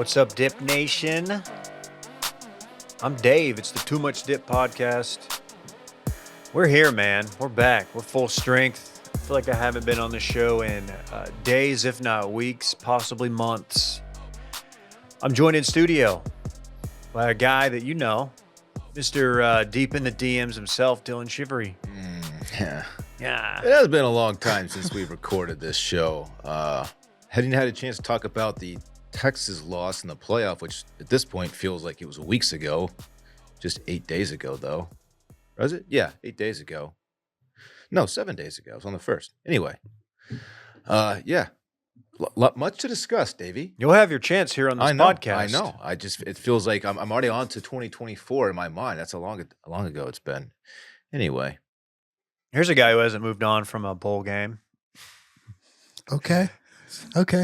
What's up, Dip Nation? I'm Dave. It's the Too Much Dip podcast. We're here, man. We're back. We're full strength. I feel like I haven't been on the show in days, if not weeks, possibly months. I'm joined in studio by a guy that you know, Mr. Deep in the DMs himself, Dylan Shivery. Yeah. It has been a long time since we've recorded this show. Hadn't had a chance to talk about the Texas loss in the playoff, which at this point feels like it was weeks ago. Just 8 days ago, though. Was it? Yeah, 8 days ago. No, 7 days ago. It was on the 1st. Anyway. Much to discuss, Davey. You'll have your chance here on this podcast. I know. It feels like I'm already on to 2024 in my mind. That's how long ago it's been. Anyway. Here's a guy who hasn't moved on from a bowl game. Okay,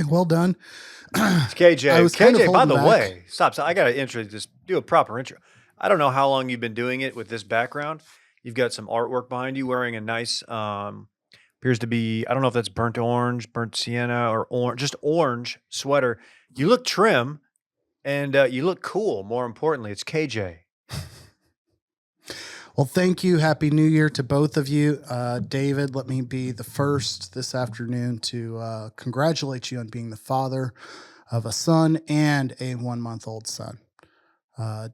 well done. It's KJ. I was kind of KJ, by the holding back. way, stop. So I got to just do a proper intro. I don't know how long you've been doing it with this background. You've got some artwork behind you, wearing a nice, appears to be, I don't know if that's burnt orange, burnt sienna, or just orange sweater. You look trim, and you look cool. More importantly, it's KJ. Well, thank you. Happy New Year to both of you. David, let me be the first this afternoon to congratulate you on being the father of a son and a 1-month-old son.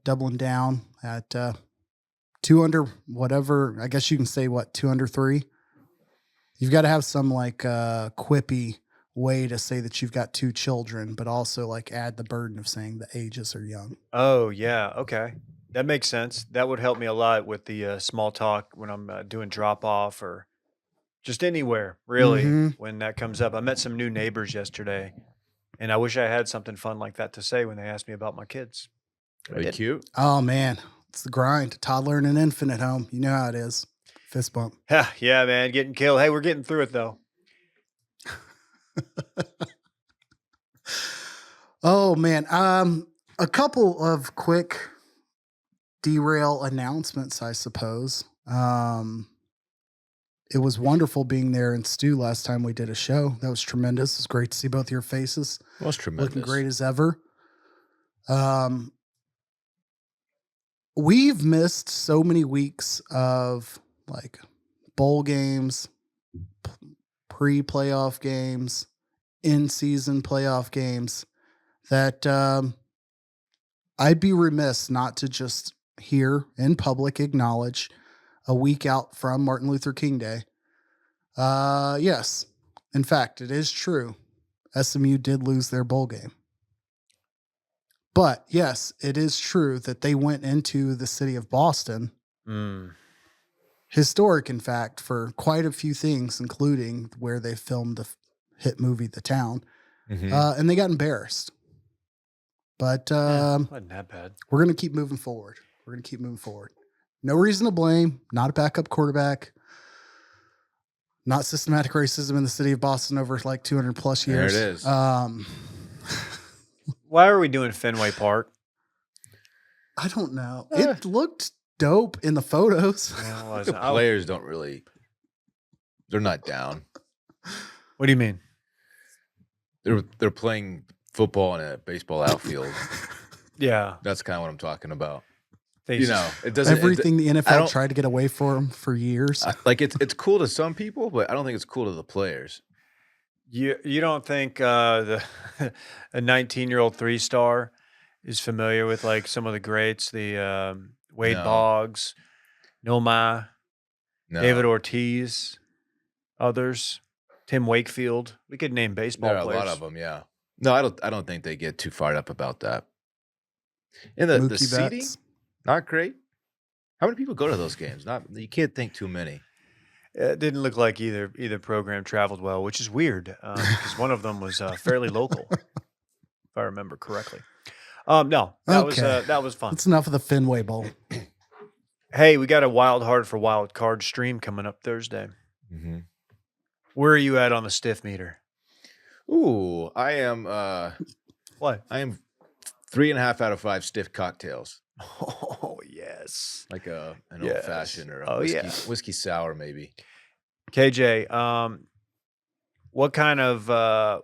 Doubling down at 2 under whatever, I guess you can say 2 under 3? You've got to have some quippy way to say that you've got 2 children, but also add the burden of saying the ages are young. Oh, yeah. Okay. That makes sense. That would help me a lot with the small talk when I'm doing drop off or just anywhere, really, when that comes up. I met some new neighbors yesterday, and I wish I had something fun like that to say when they asked me about my kids. Are you cute? Oh, man. It's the grind. Toddler and an infant at home. You know how it is. Fist bump. Yeah, man. Getting killed. Hey, we're getting through it, though. Oh, man. A couple of quick derail announcements, I suppose. It was wonderful being there in Stu last time we did a show. That was tremendous. It was great to see both your faces. It was tremendous. Looking great as ever. We've missed so many weeks of bowl games, pre-playoff games, in-season playoff games that I'd be remiss not to just here in public acknowledge a week out from Martin Luther King Day. Yes, in fact, it is true. SMU did lose their bowl game. But yes, it is true that they went into the city of Boston. Historic, in fact, for quite a few things, including where they filmed the hit movie, The Town. And they got embarrassed. But wasn't that bad. We're going to keep moving forward. No reason to blame. Not a backup quarterback. Not systematic racism in the city of Boston over 200 plus years. There it is. Why are we doing Fenway Park? I don't know. It looked dope in the photos. Yeah, it was. The players don't really, they're not down. What do you mean? They're playing football in a baseball outfield. Yeah. That's kind of what I'm talking about. It doesn't. Everything the NFL tried to get away from for years. It's cool to some people, but I don't think it's cool to the players. You don't think a 19-year-old 3-star is familiar with some of the greats, the Wade Boggs, Nilmai, David Ortiz, others, Tim Wakefield? We could name baseball There are players. a lot of them, yeah. No, I don't think they get too fired up about that. And the Mookie seating, Betts. not great. How many people go to those games? You can't think too many. It didn't look like either program traveled well, which is weird because one of them was fairly local, if I remember correctly. No, that was fun. That's enough of the Fenway Bowl. Hey, we got a Wild Hard for Wild Card stream coming up Thursday. Where are you at on the stiff meter? Ooh, I am. What? I am 3.5 out of 5 stiff cocktails. Oh yes, An old fashioned or a whiskey sour maybe. KJ, what kind of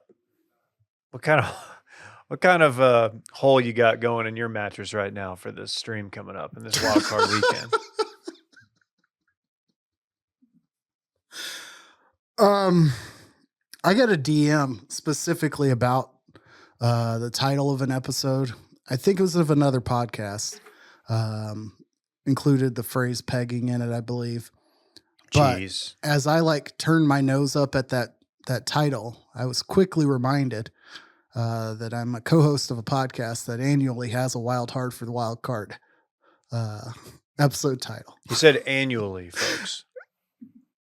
What kind of hole you got going in your mattress right now for this stream coming up and this wild card weekend? I got a DM specifically about the title of an episode. I think it was of another podcast. Included the phrase pegging in it, I believe. But Jeez. as I turned my nose up at that title, I was quickly reminded that I'm a co-host of a podcast that annually has a wild card for the wild card episode title. You said annually, folks.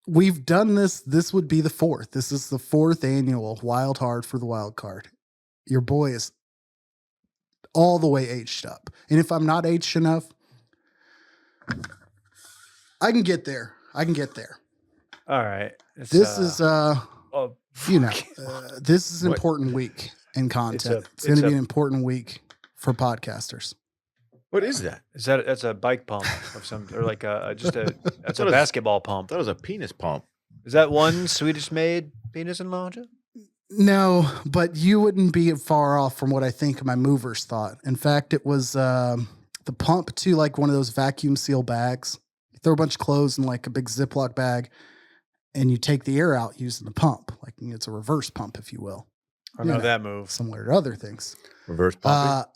We've done this. This would be the fourth. This is the fourth annual wild card for the wild card. Your boy is all the way aged up. And if I'm not aged enough, I can get there. All right. This is this is an important week in content. It's going to be an important week for podcasters. What is that? That's a bike pump of some, or like that's a basketball pump. That was a penis pump. Is that one Swedish-made penis enlarger? No, but you wouldn't be far off from what I think my movers thought. In fact, it was the pump to like one of those vacuum seal bags. You throw a bunch of clothes in like a big Ziploc bag, and you take the air out using the pump. Like it's a reverse pump, if you will. I know that move. Similar to other things. Reverse pumping.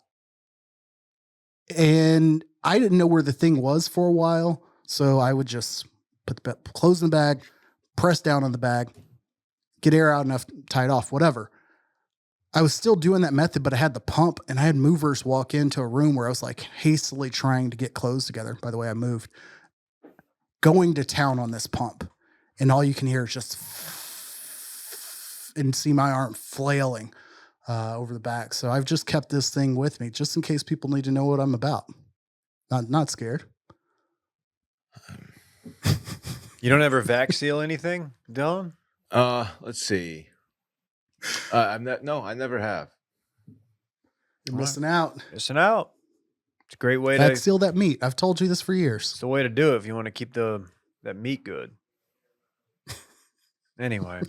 And I didn't know where the thing was for a while, so I would just put the clothes in the bag, press down on the bag, get air out enough, tie it off, whatever. I was still doing that method, but I had the pump, and I had movers walk into a room where I was like hastily trying to get clothes together. By the way, I moved, going to town on this pump, and all you can hear is just and see my arm flailing over the back. So I've just kept this thing with me just in case people need to know what I'm about. Not scared. You don't ever vac seal anything, Dylan? Let's see. I never have. You're missing out. Missing out. It's a great way Vac to seal that meat. I've told you this for years. It's the way to do it if you want to keep that meat good. Anyway.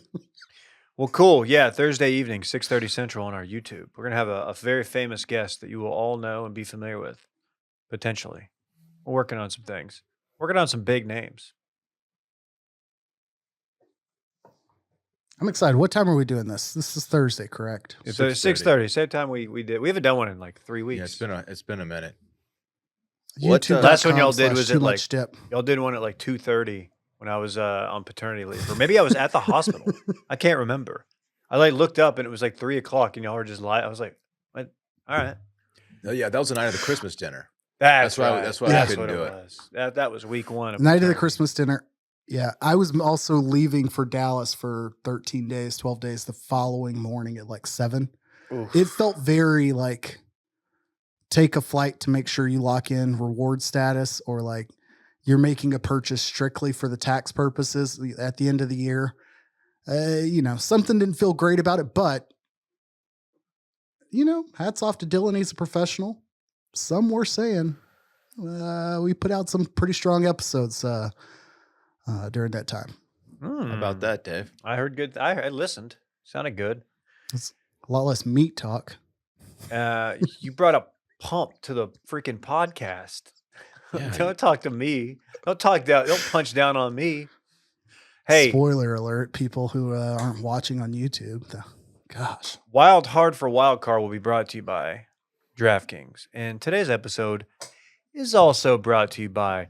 Well, cool. Yeah, Thursday evening, 6:30 Central on our YouTube. We're going to have a very famous guest that you will all know and be familiar with, potentially. We're working on some things. Working on some big names. I'm excited. What time are we doing this? This is Thursday, correct? It's 6:30. Same time we did. We haven't done one in like 3 weeks. Yeah, it's been a minute. Last one y'all did was at like y'all did one at like 2:30 when I was on paternity leave, or maybe I was at the hospital. I can't remember. I looked up and it was like 3 o'clock, and y'all were just lying. I was like, what? All right. Oh yeah, that was the night of the Christmas dinner. That's why. right. That's why I couldn't do it. Was. That was week one. Night of the Christmas dinner. Yeah, I was also leaving for Dallas for 13 days, 12 days the following morning at like 7. Oof. It felt very like take a flight to make sure you lock in reward status, or like you're making a purchase strictly for the tax purposes at the end of the year. Something didn't feel great about it, but hats off to Dylan. He's a professional. Some were saying we put out some pretty strong episodes during that time. How about that, Dave? I heard good. I listened. Sounded good. It's a lot less meat talk. You brought a pump to the freaking podcast. Yeah. Don't talk to me. Don't punch down on me. Hey, spoiler alert, people who aren't watching on YouTube. Gosh. Wild Hard for Wild Card will be brought to you by DraftKings. And today's episode is also brought to you by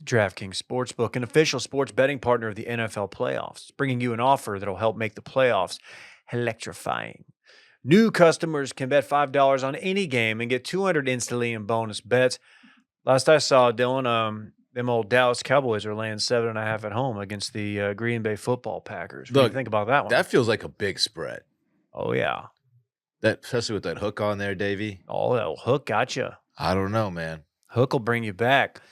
DraftKings Sportsbook, an official sports betting partner of the NFL playoffs, bringing you an offer that will help make the playoffs electrifying. New customers can bet $5 on any game and get $200 instantly in bonus bets. Last I saw, Dylan, them old Dallas Cowboys are laying 7.5 at home against the Green Bay Football Packers. What do you think about that one? That feels like a big spread. Oh, yeah. That, especially with that hook on there, Davey. Oh, that hook gotcha. I don't know, man. Hook will bring you back.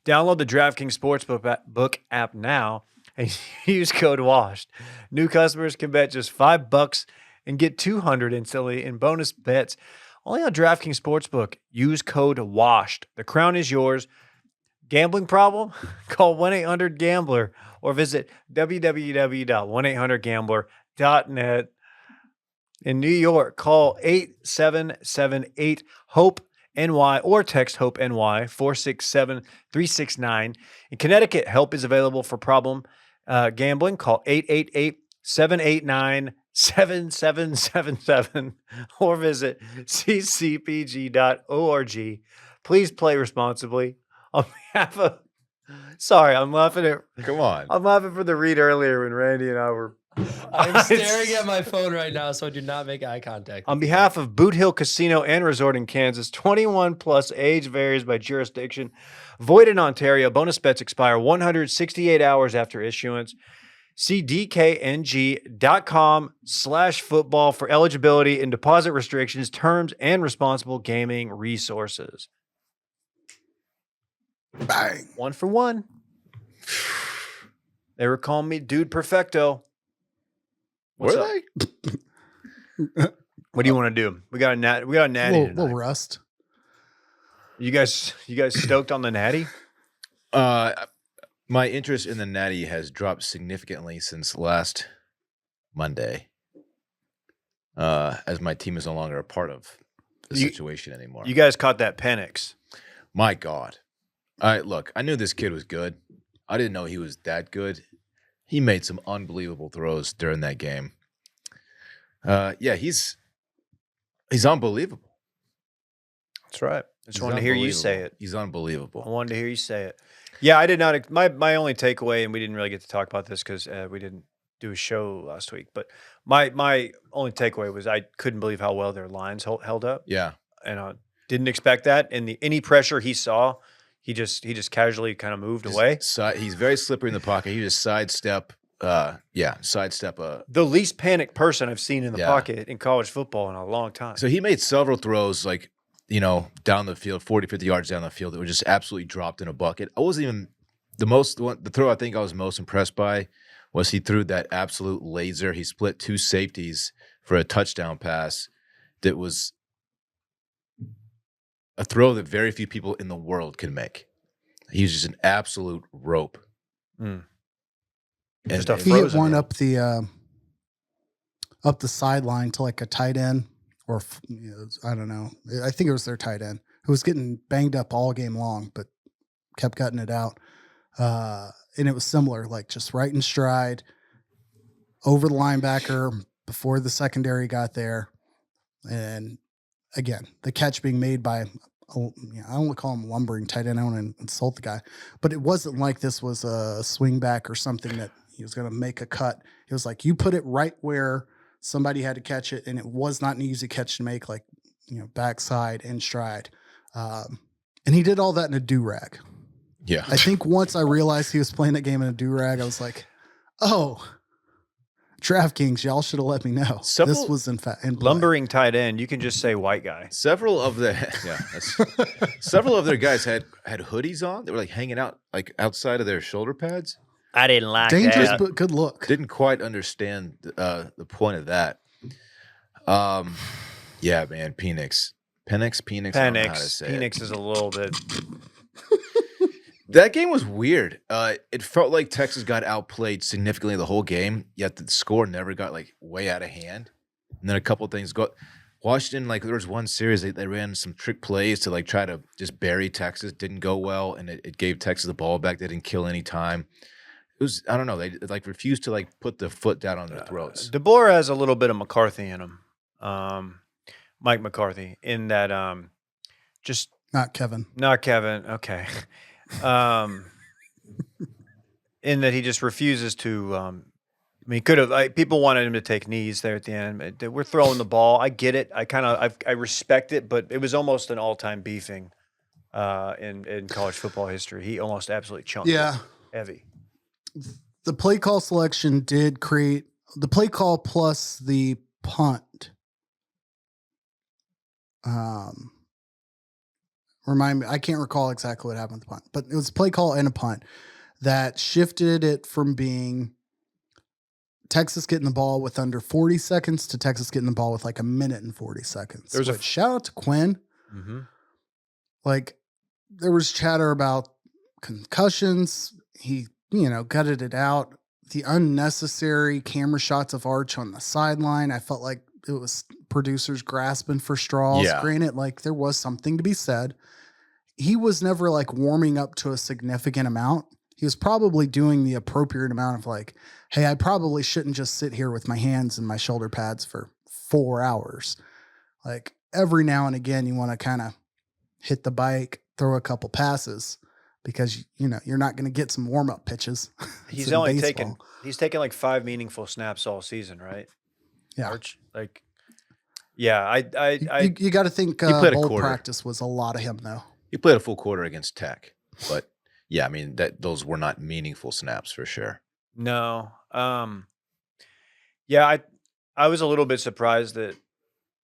Download the DraftKings Sportsbook app now and use code WASHED. New customers can bet just $5 and get $200 instantly in bonus bets. Only on DraftKings Sportsbook. Use code WASHED. The crown is yours. Gambling problem? Call 1-800-GAMBLER or visit www.1800gambler.net. In New York, call 8778-HOPE-NY or text HOPE-NY 467-369. In Connecticut, help is available for problem gambling. Call 888-789-7777 or visit ccpg.org. Please play responsibly. On behalf of... Sorry, I'm laughing at... Come on. I'm laughing for the read earlier when Randy and I were... I'm staring at my phone right now, so do not make eye contact. On behalf of Boot Hill Casino and Resort in Kansas, 21 plus, age varies by jurisdiction. Void in Ontario. Bonus bets expire 168 hours after issuance. See dkng.com/football for eligibility and deposit restrictions, terms, and responsible gaming resources. Bang. 1 for 1. They were calling me Dude Perfecto. What's Were up? they? What do you want to do? We got a natty tonight. Little rust. You guys stoked on the natty? My interest in the natty has dropped significantly since last Monday, as my team is no longer a part of the situation anymore. You guys caught that Penix. My God. Look, I knew this kid was good. I didn't know he was that good. He made some unbelievable throws during that game. Yeah, he's unbelievable. That's right. I just wanted to hear you say it. He's unbelievable. I wanted to hear you say it. Yeah, I did not. My only takeaway, and we didn't really get to talk about this because we didn't do a show last week, but my only takeaway was I couldn't believe how well their lines held up. Yeah. And I didn't expect that. And any pressure he saw, he just casually kind of moved away. He's very slippery in the pocket. He just sidestep. Sidestep. The least panicked person I've seen in the pocket in college football in a long time. So he made several throws, like, down the field, 40, 50 yards down the field that were just absolutely dropped in a bucket. I wasn't even the throw I think I was most impressed by was he threw that absolute laser. He split two safeties for a touchdown pass that was a throw that very few people in the world can make. He was just an absolute rope. Mm. He hit one up the sideline to like a tight end, or I don't know. I think it was their tight end who was getting banged up all game long, but kept cutting it out. And it was similar, like just right in stride, over the linebacker before the secondary got there. And again, the catch being made by, I don't want to call him lumbering tight end. I don't want to insult the guy, but it wasn't like this was a swing back or something that he was going to make a cut. It was like you put it right where somebody had to catch it, and it was not an easy catch to make, like, backside in stride. And he did all that in a do-rag. Yeah. I think once I realized he was playing that game in a do-rag, I was like, oh, DraftKings, y'all should have let me know. This was in fact in play. Lumbering tight end. You can just say white guy. Several of their guys had hoodies on. They were like hanging out like outside of their shoulder pads. I didn't like dangerous, that. But good look. Didn't quite understand the point of that. Yeah, man, Penix. I don't know how to say Penix it. is a little bit. That game was weird. It felt like Texas got outplayed significantly the whole game, yet the score never got like way out of hand. And then a couple of things got Washington, like there was one series they ran some trick plays to like try to just bury Texas. Didn't go well, and it gave Texas the ball back. They didn't kill any time. It was, I don't know, they like refused to like put the foot down on their throats. DeBoer has a little bit of McCarthy in him. Mike McCarthy in that just Not Kevin. Okay. In that he just refuses to he could have people wanted him to take knees there at the end. We're throwing the ball. I get it. I respect it, but it was almost an all-time beefing in college football history. He almost absolutely chunked it heavy. The play call selection did create the play call plus the punt. Remind me, I can't recall exactly what happened with the punt, but it was a play call and a punt that shifted it from being Texas getting the ball with under 40 seconds to Texas getting the ball with like a minute and 40 seconds. There was shout out to Quinn. Mm-hmm. Like there was chatter about concussions. He, gutted it out. The unnecessary camera shots of Arch on the sideline. I felt like it was producers grasping for straws. Yeah. Granted, like there was something to be said. He was never like warming up to a significant amount. He was probably doing the appropriate amount of like, hey, I probably shouldn't just sit here with my hands and my shoulder pads for 4 hours. Like every now and again, you want to kind of hit the bike, throw a couple passes because, you're not going to get some warm up pitches. He's only taken like 5 meaningful snaps all season, right? Yeah. March, like, yeah, you got to think played a bowl quarter. practice was a lot of him though. He played a full quarter against Tech, but yeah, I mean those were not meaningful snaps for sure. No. Yeah, I was a little bit surprised that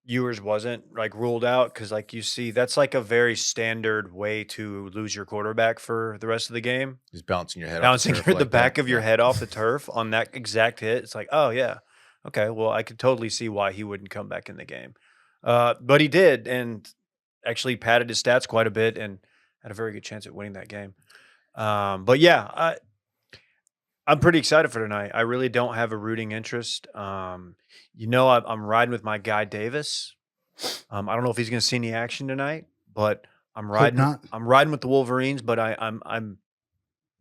Ewers wasn't like ruled out because like you see that's like a very standard way to lose your quarterback for the rest of the game. Just bouncing your head Bouncing off the the back of your head off the turf on that exact hit. It's like, oh yeah. Okay, well, I could totally see why he wouldn't come back in the game. But he did, and actually padded his stats quite a bit and had a very good chance at winning that game. But yeah, I'm pretty excited for tonight. I really don't have a rooting interest. I'm riding with my guy Davis. I don't know if he's going to see any action tonight, but I'm riding. not. I'm riding with the Wolverines, but I'm.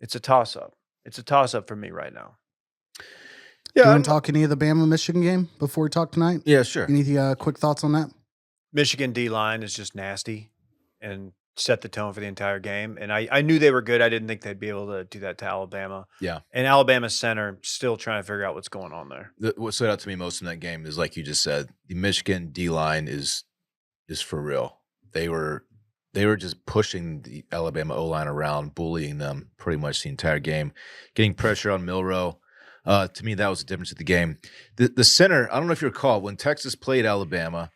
It's a toss up. It's a toss up for me right now. Do you want to talk any of the Bama-Michigan game before we talk tonight? Yeah, sure. Any quick thoughts on that? Michigan D-line is just nasty and set the tone for the entire game. And I knew they were good. I didn't think they'd be able to do that to Alabama. Yeah. And Alabama center still trying to figure out what's going on there. What stood out to me most in that game is, like you just said, the Michigan D-line is for real. They were just pushing the Alabama O-line around, bullying them pretty much the entire game, getting pressure on Milroe. To me, that was the difference of the game. The center, I don't know if you recall, when Texas played Alabama,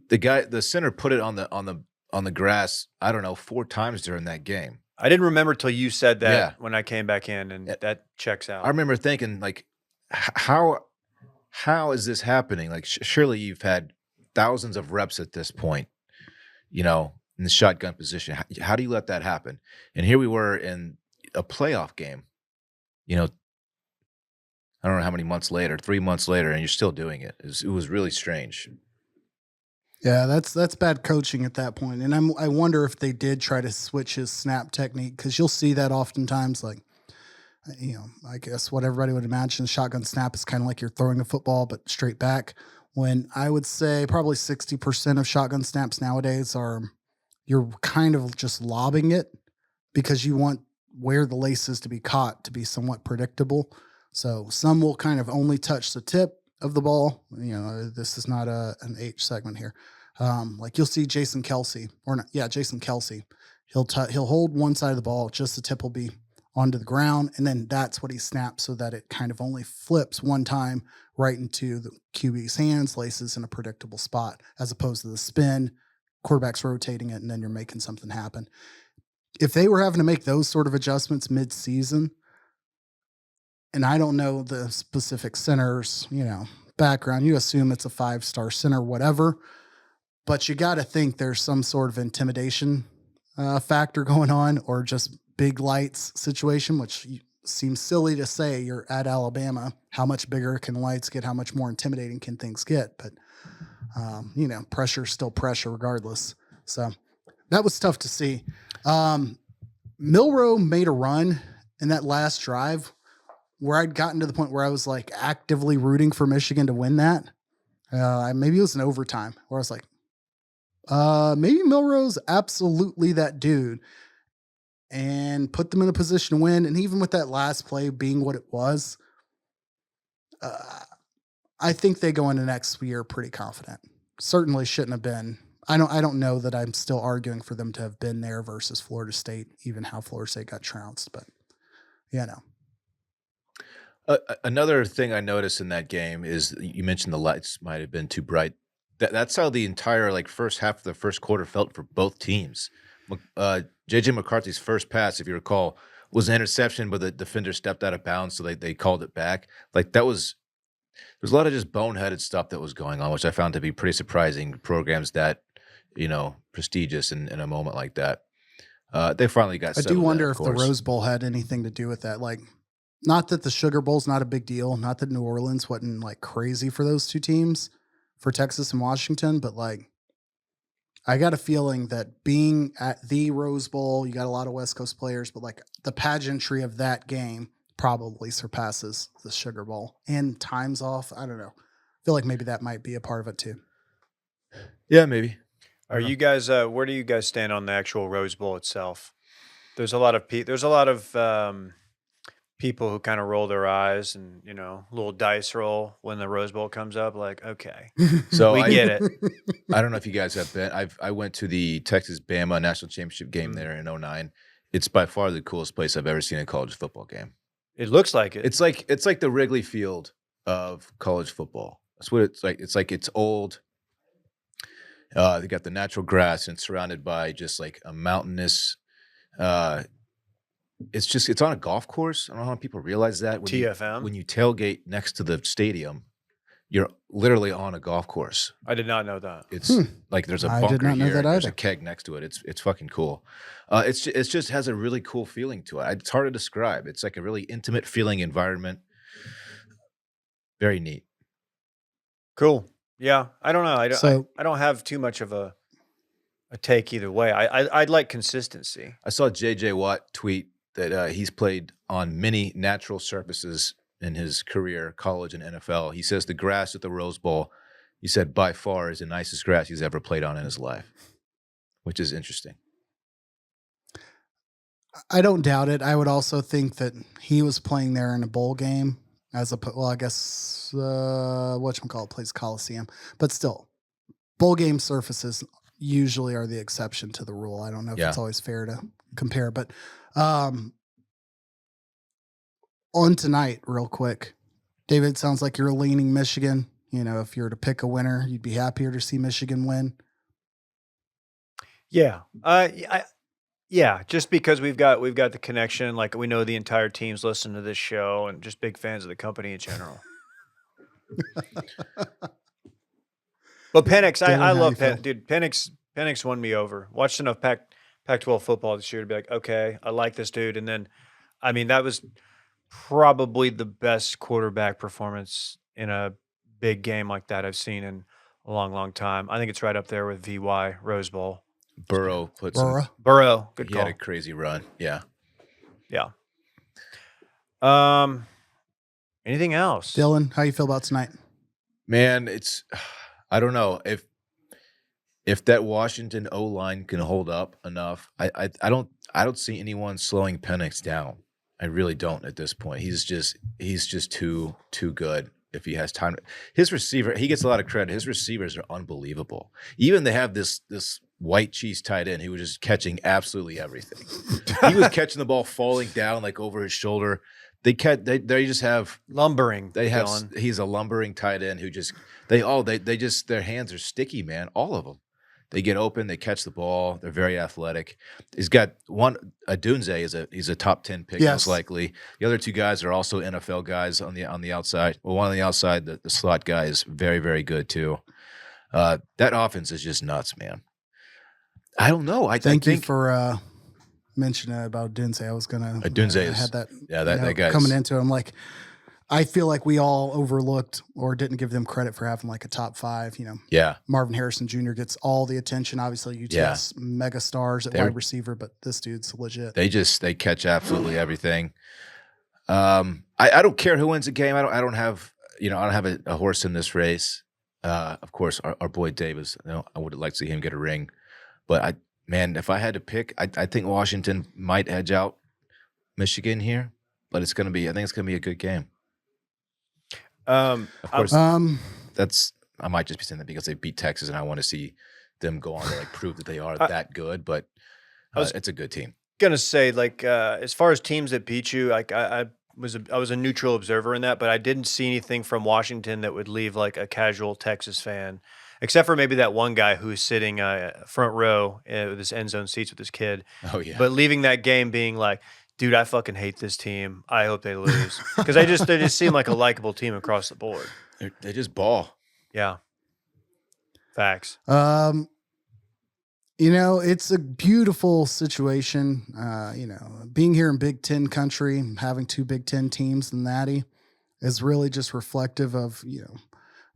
the center put it on the grass, I don't know, 4 times during that game. I didn't remember till you said that when I came back in, and that checks out. I remember thinking, like, how is this happening? Like, surely you've had thousands of reps at this point, in the shotgun position. How do you let that happen? And here we were in a playoff game, I don't know how many months later, 3 months later, and you're still doing it. It was really strange. Yeah, that's bad coaching at that point. And I wonder if they did try to switch his snap technique, because you'll see that oftentimes, like, I guess what everybody would imagine, shotgun snap is kind of like you're throwing a football, but straight back. When I would say probably 60% of shotgun snaps nowadays are you're kind of just lobbing it because you want where the laces to be caught to be somewhat predictable. So some will kind of only touch the tip of the ball. This is not an H segment here. Like you'll see Jason Kelsey, Jason Kelsey. He'll hold one side of the ball, just the tip will be onto the ground, and then that's what he snaps so that it kind of only flips one time right into the QB's hands, laces in a predictable spot, as opposed to the spin, quarterback's rotating it, and then you're making something happen. If they were having to make those sort of adjustments mid-season, and I don't know the specific center's, background, you assume it's a 5-star center, whatever, but you got to think there's some sort of intimidation factor going on, or just big lights situation, which seems silly to say. You're at Alabama. How much bigger can lights get? How much more intimidating can things get? But, pressure is still pressure regardless. So that was tough to see. Milroe made a run in that last drive where I'd gotten to the point where I was like actively rooting for Michigan to win that. Maybe it was an overtime where I was like, maybe Milroe's absolutely that dude, and put them in a position to win. And even with that last play being what it was, I think they go into next year pretty confident. Certainly shouldn't have been. I don't know that I'm still arguing for them to have been there versus Florida State, even how Florida State got trounced. But another thing I noticed in that game is you mentioned the lights might have been too bright. That's how the entire first half of the first quarter felt for both teams. J.J. McCarthy's first pass, if you recall, was an interception, but the defender stepped out of bounds, so they called it back. There's a lot of just boneheaded stuff that was going on, which I found to be pretty surprising. Programs that, prestigious in a moment like that. They finally got. I do wonder if the Rose Bowl had anything to do with that. Not that the Sugar Bowl's not a big deal, not that New Orleans wasn't crazy for those two teams, for Texas and Washington, but like I got a feeling that being at the Rose Bowl, you got a lot of West Coast players, but like the pageantry of that game probably surpasses the Sugar Bowl. And time's off. I don't know. I feel like maybe that might be a part of it too. Yeah, maybe. Are you guys? Where do you guys stand on the actual Rose Bowl itself? There's a lot of people who kind of roll their eyes and little dice roll when the Rose Bowl comes up. Like, okay, So we get it. I don't know if you guys have been. I went to the Texas Bama national championship game there in 2009. It's by far the coolest place I've ever seen a college football game. It looks like it. It's like the Wrigley Field of college football. That's what it's like. It's old. They got the natural grass and it's surrounded by just like a mountainous. It's on a golf course. I don't know how people realize that. TFM. When you tailgate next to the stadium, you're literally on a golf course. I did not know that. It's like there's a I bunker did not know here. that There's either. a keg next to it. It's fucking cool. It's just has a really cool feeling to it. It's hard to describe. It's like a really intimate feeling environment. Very neat. Cool. Yeah, I don't know. I don't have too much of a take either way. I'd like consistency. I saw J.J. Watt tweet that he's played on many natural surfaces in his career, college and NFL. He says the grass at the Rose Bowl, he said by far is the nicest grass he's ever played on in his life, which is interesting. I don't doubt it. I would also think that he was playing there in a bowl game I guess whatchamacallit plays Coliseum, but still bowl game surfaces usually are the exception to the rule. I don't know if it's always fair to compare, but on tonight real quick, David, sounds like you're leaning Michigan. If you were to pick a winner, you'd be happier to see Michigan win. Yeah. Yeah, just because we've got the connection, like we know the entire team's listening to this show and just big fans of the company in general. But Penix, I love Penix. Dude, Penix won me over. Watched enough Pac-12 football this year to be like, okay, I like this dude. And then, I mean, that was probably the best quarterback performance in a big game like that I've seen in a long, long time. I think it's right up there with VY Rose Bowl. Burrow good call. He had a crazy run. Yeah. Yeah. Anything else? Dylan, how you feel about tonight? Man, I don't know if that Washington O-line can hold up enough. I don't see anyone slowing Penix down. I really don't at this point. He's just too good. If he has time, his receiver, he gets a lot of credit. His receivers are unbelievable. Even they have this white cheese tight end who was just catching absolutely everything. He was catching the ball falling down like over his shoulder. They just have lumbering. He's a lumbering tight end who just their hands are sticky, man. All of them. They get open, they catch the ball. They're very athletic. He's got Adunze he's a top 10 pick most likely. The other two guys are also NFL guys on the outside. Well, one on the outside, the slot guy is very, very good too. That offense is just nuts, man. I don't know. Thank you for mentioning about Adunze. I was gonna had that. Yeah, that guy coming into it. I'm like, I feel like we all overlooked or didn't give them credit for having like a top 5. Yeah. Marvin Harrison Jr. gets all the attention. Obviously, UTS mega stars at wide receiver, but this dude's legit. They catch absolutely everything. I don't care who wins the game. I don't have a horse in this race. Of course, our boy Dave is. I would like to see him get a ring, but if I had to pick, I think Washington might edge out Michigan here, but I think it's gonna be a good game. Of course, I might just be saying that because they beat Texas, and I want to see them go on to prove that they are that good. But it's a good team. Gonna say as far as teams that beat you, I was a neutral observer in that, but I didn't see anything from Washington that would leave like a casual Texas fan, except for maybe that one guy who's sitting front row with his end zone seats with his kid. Oh yeah, but leaving that game being like, dude, I fucking hate this team. I hope they lose because they just seem like a likable team across the board. They just ball. Yeah, facts. It's a beautiful situation. Being here in Big Ten country, having 2 Big Ten teams in Natty is really just reflective of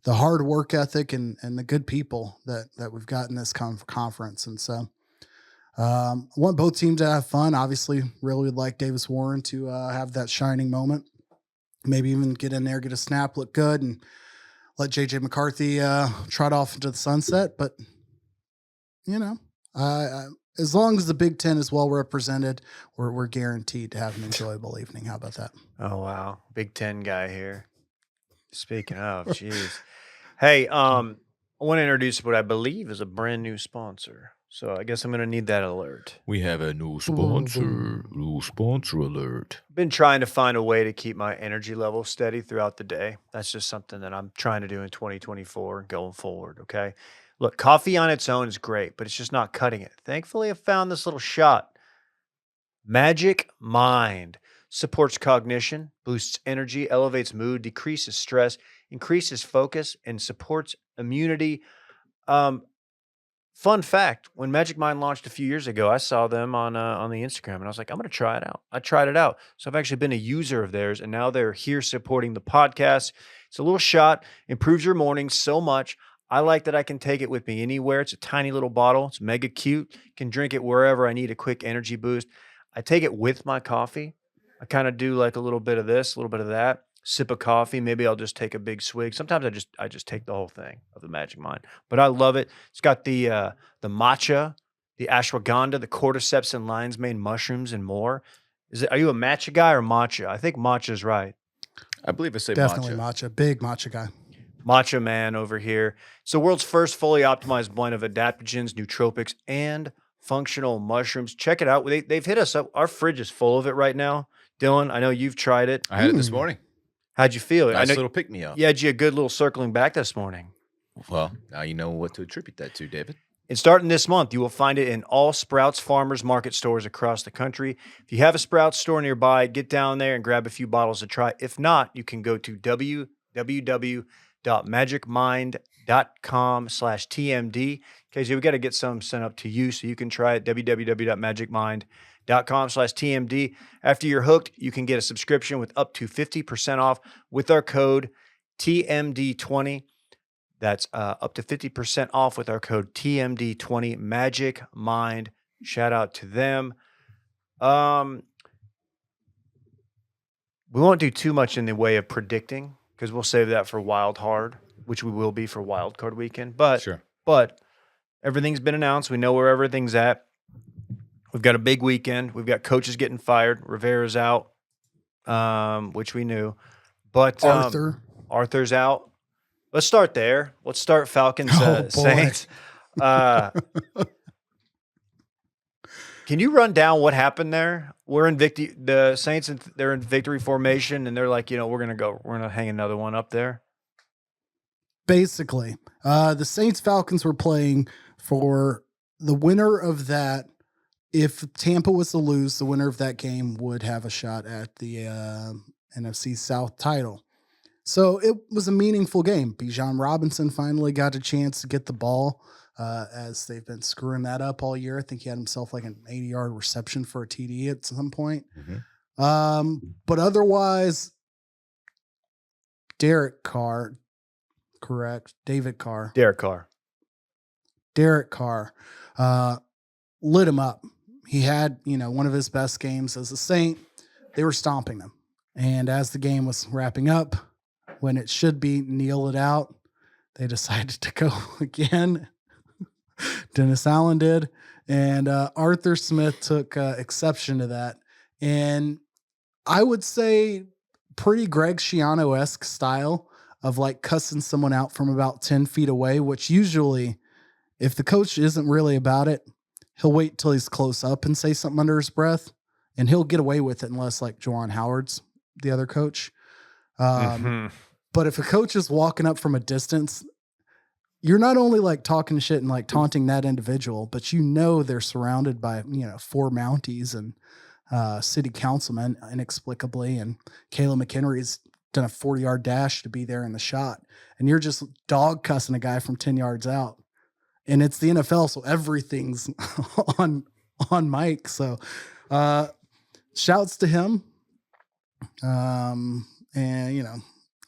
the hard work ethic and the good people that we've got in this conference. And so I want both teams to have fun. Obviously, really would like Davis Warren to have that shining moment. Maybe even get in there, get a snap, look good, and let J.J. McCarthy trot off into the sunset. But, as long as the Big Ten is well represented, we're guaranteed to have an enjoyable evening. How about that? Oh, wow. Big Ten guy here. Speaking of, jeez. Hey, I want to introduce what I believe is a brand new sponsor. So I guess I'm going to need that alert. We have a new sponsor. New sponsor alert. Been trying to find a way to keep my energy level steady throughout the day. That's just something that I'm trying to do in 2024 going forward, okay? Look, coffee on its own is great, but it's just not cutting it. Thankfully, I found this little shot. Magic Mind supports cognition, boosts energy, elevates mood, decreases stress, increases focus, and supports immunity. Fun fact, when Magic Mind launched a few years ago, I saw them on the Instagram, and I was like, I'm going to try it out. I tried it out. So I've actually been a user of theirs, and now they're here supporting the podcast. It's a little shot, improves your morning so much. I like that I can take it with me anywhere. It's a tiny little bottle. It's mega cute. Can drink it wherever I need a quick energy boost. I take it with my coffee. I kind of do like a little bit of this, a little bit of that. Sip of coffee. Maybe I'll just take a big swig. Sometimes I just take the whole thing of the Magic Mind. But I love it. It's got the matcha, the ashwagandha, the cordyceps and lion's mane mushrooms, and more. Are you a matcha guy or matcha? I think matcha is right. I believe I say Definitely matcha. matcha. Big matcha guy. Matcha man over here. It's the world's first fully optimized blend of adaptogens, nootropics, and functional mushrooms. Check it out. They've hit us up. Our fridge is full of it right now. Dylan, I know you've tried it. I had it this morning. How'd you feel? Nice I know, little pick-me-up. you had you a good little circling back this morning. Well, now you know what to attribute that to, David. And starting this month, you will find it in all Sprouts Farmers Market stores across the country. If you have a Sprouts store nearby, get down there and grab a few bottles to try. If not, you can go to www.magicmind.com/TMD. Okay, we got to get some sent up to you so you can try it. www.magicmind.com/TMD. After you're hooked, you can get a subscription with up to 50% off with our code TMD20. That's up to 50% off with our code TMD20. Magic Mind. Shout out to them. We won't do too much in the way of predicting because we'll save that for Wild Hard, which we will be for Wild Card Weekend. But Sure. But everything's been announced. We know where everything's at. We've got a big weekend. We've got coaches getting fired. Rivera's out, which we knew. But Arthur's out. Let's start there. Let's start Falcons Saints. Can you run down what happened there? We're in the Saints, they're in victory formation, and they're like, we're gonna hang another one up there. Basically, the Saints Falcons were playing for the winner of that. If Tampa was to lose, the winner of that game would have a shot at the NFC South title. So it was a meaningful game. Bijan Robinson finally got a chance to get the ball as they've been screwing that up all year. I think he had himself like an 80-yard reception for a TD at some point. Mm-hmm. But otherwise, Derek Carr lit him up. He had, one of his best games as a Saint. They were stomping them. And as the game was wrapping up, when it should be kneel it out, they decided to go again. Dennis Allen did. And Arthur Smith took exception to that. And I would say pretty Greg Schiano-esque style of like cussing someone out from about 10 feet away, which usually, if the coach isn't really about it, he'll wait till he's close up and say something under his breath, and he'll get away with it unless like Juwan Howard's the other coach. But if a coach is walking up from a distance, you're not only like talking shit and like taunting that individual, but they're surrounded by, 4 Mounties and city councilmen inexplicably. And Kayla McHenry's done a 40-yard dash to be there in the shot. And you're just dog cussing a guy from 10 yards out. And it's the NFL, so everything's on mic. So shouts to him. And,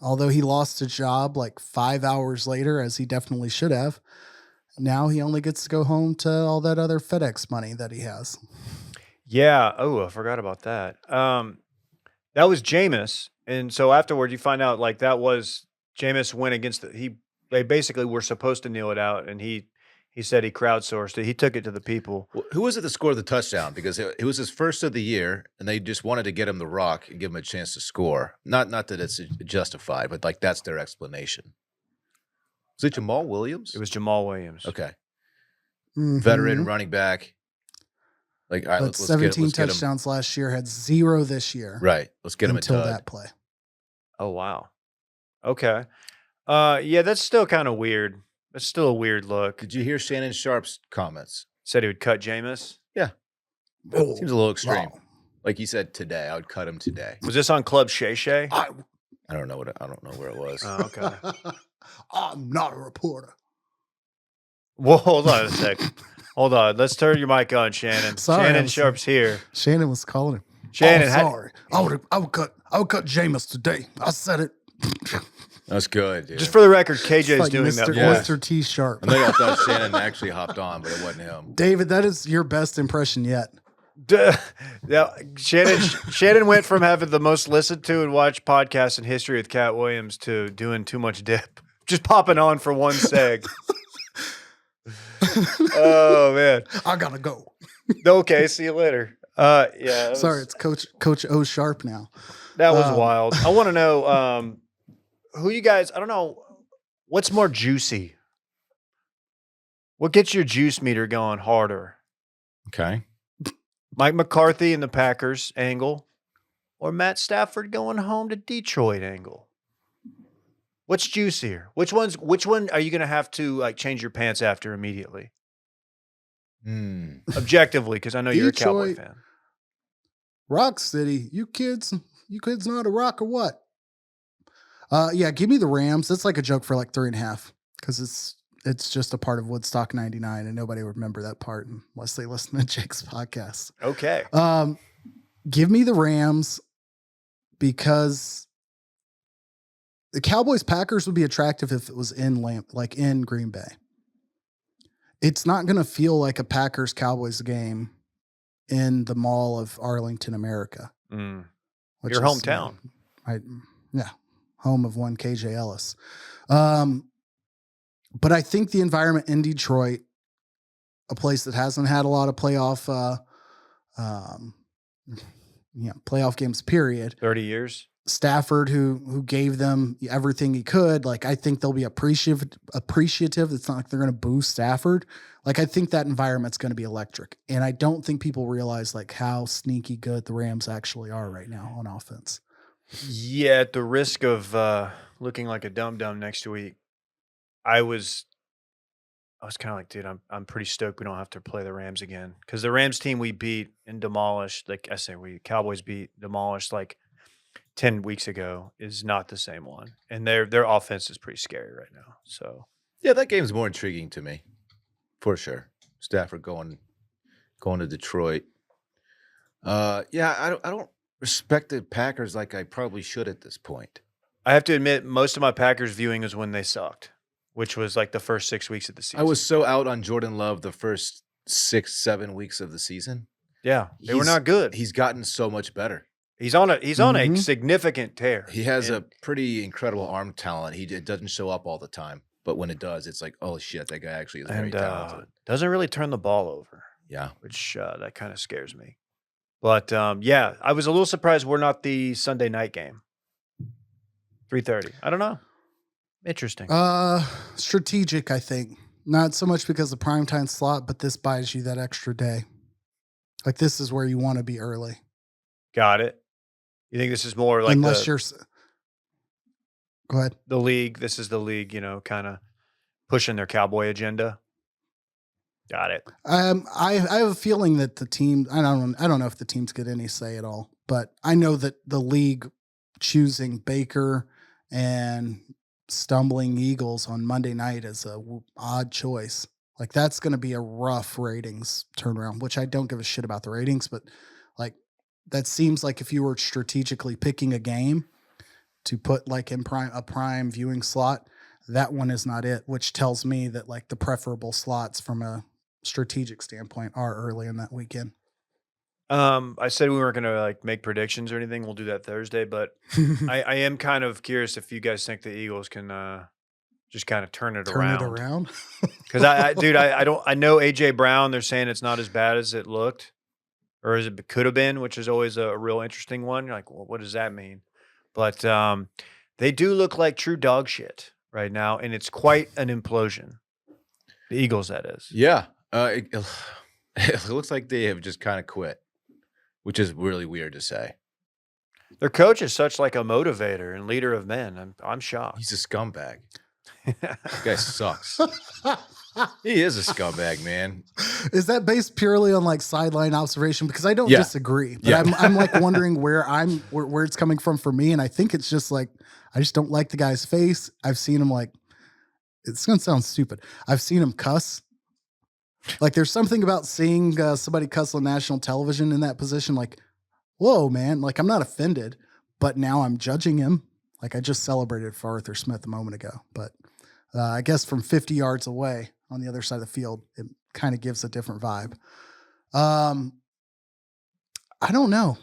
Although he lost his job like 5 hours later, as he definitely should have, now he only gets to go home to all that other FedEx money that he has. Yeah. Oh, I forgot about that. That was Jameis. And so afterward, you find out like that was Jameis went against they basically were supposed to kneel it out. And he said he crowdsourced it. He took it to the people. Well, who was it that scored the touchdown? Because it was his first of the year, and they just wanted to get him the rock and give him a chance to score. Not that it's justified, but like that's their explanation. Was it Jamal Williams? It was Jamal Williams. Okay. Mhm. Veteran running back. Like, all right, But let's 17 get him. touchdowns last year, had 0 this year. Right. Let's get him until a dud. that play. Oh, wow. Okay. Yeah, that's still kind of weird. That's still a weird look. Did you hear Shannon Sharp's comments? Said he would cut Jameis. Yeah. Oh, Seems a little extreme. wow. Like he said today, I would cut him today. Was this on Club Shay Shay? I don't know where it was. Oh, okay. I'm not a reporter. Well, hold on a second. Hold on. Let's turn your mic on, Shannon. Sorry, Shannon I'm Sharp's here. Shannon was calling him. Shannon, sorry. I would cut Jameis today. I said it. That's good, dude. just for the record, KJ's It's like doing Mr. that. Yeah. voice. Mr. T Sharp. I think I thought Shannon actually hopped on, but it wasn't him. David, that is your best impression yet. Yeah, Shannon went from having the most listened to and watched podcast in history with Cat Williams to doing too much dip. Just popping on for one seg. Oh man. I gotta go. Okay, see you later. Yeah. Sorry, it's Coach O Sharp now. That was wild. I want to know who you guys, I don't know, what's more juicy? What gets your juice meter going harder? Okay. Mike McCarthy and the Packers angle, or Matt Stafford going home to Detroit angle? What's juicier? Which one are you going to have to like change your pants after immediately? Objectively, because I know you're a Cowboy Detroit. fan. Rock City. You kids know how to rock or what? Yeah, give me the Rams. That's like a joke for like 3.5 because it's just a part of Woodstock 99 and nobody would remember that part unless they listen to Jake's podcast. Okay. Give me the Rams because the Cowboys-Packers would be attractive if it was in Green Bay. It's not going to feel like a Packers-Cowboys game in the Mall of Arlington, America. Your which is, hometown. Home of one KJ Ellis. But I think the environment in Detroit, a place that hasn't had a lot of playoff games, period. 30 years. Stafford, who gave them everything he could, like I think they'll be appreciative. It's not like they're going to boo Stafford. Like I think that environment's going to be electric, and I don't think people realize like how sneaky good the Rams actually are right now on offense. Yeah, at the risk of looking like a dum-dum next week, I was kind of like, dude, I'm pretty stoked we don't have to play the Rams again because the Rams team we beat and demolished, like I say, Cowboys demolished like 10 weeks ago is not the same one, and their offense is pretty scary right now. So yeah, that game's more intriguing to me, for sure. Stafford going to Detroit. Yeah, I don't respect the Packers like I probably should at this point. I have to admit, most of my Packers viewing is when they sucked, which was like the first 6 weeks of the season. I was so out on Jordan Love the first 6-7 weeks of the season. Yeah, they were not good. He's gotten so much better. He's on a significant tear. He has a pretty incredible arm talent. It doesn't show up all the time, but when it does, it's like, oh shit, that guy actually is very talented. Doesn't really turn the ball over. Yeah, which that kind of scares me. But yeah, I was a little surprised we're not the Sunday night game. 3:30. I don't know. Interesting. Strategic, I think. Not so much because of the primetime slot, but this buys you that extra day. Like this is where you want to be early. Got it. You think this is more like unless you're. Go ahead. The league. This is the league. Kind of pushing their Cowboy agenda. Got it. I have a feeling that the team. I don't know if the teams get any say at all, but I know that the league choosing Baker and stumbling Eagles on Monday night is a odd choice. Like that's going to be a rough ratings turnaround, which I don't give a shit about the ratings, but like that seems like if you were strategically picking a game, to put like in a prime viewing slot. That one is not it, which tells me that like the preferable slots from a strategic standpoint are early in that weekend. I said we weren't gonna like make predictions or anything. We'll do that Thursday, but I am kind of curious if you guys think the Eagles can just kind of turn it around. Because I know AJ Brown. They're saying it's not as bad as it looked, or as it could have been, which is always a real interesting one. You're like, well, what does that mean? But they do look like true dog shit right now, and it's quite an implosion. The Eagles, that is. Yeah. It looks like they have just kind of quit, which is really weird to say. Their coach is such like a motivator and leader of men. I'm shocked. He's a scumbag. That guy sucks. He is a scumbag, man. Is that based purely on like sideline observation? Because I don't disagree, but I'm like wondering where it's coming from for me. And I think it's just like, I just don't like the guy's face. I've seen him like, it's going to sound stupid. I've seen him cuss. Like there's something about seeing somebody cuss on national television in that position. Like, whoa, man. Like I'm not offended, but now I'm judging him. Like I just celebrated for Arthur Smith a moment ago, but I guess from 50 yards away on the other side of the field, it kind of gives a different vibe. I don't know.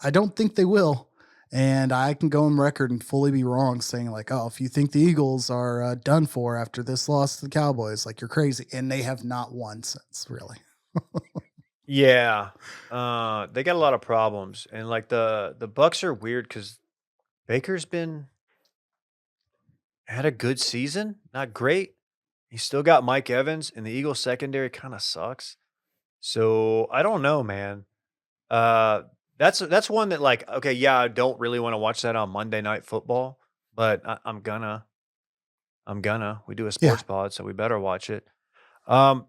I don't think they will. And I can go on record and fully be wrong saying like, oh, if you think the Eagles are done for after this loss to the Cowboys, like you're crazy. And they have not won since, really. Yeah. They got a lot of problems. And like the Bucks are weird because Baker's had a good season, not great. He's still got Mike Evans, and the Eagles secondary kind of sucks. So I don't know, man. That's one that like, okay, yeah, I don't really want to watch that on Monday Night Football, but I'm gonna. We do a sports pod, so we better watch it. I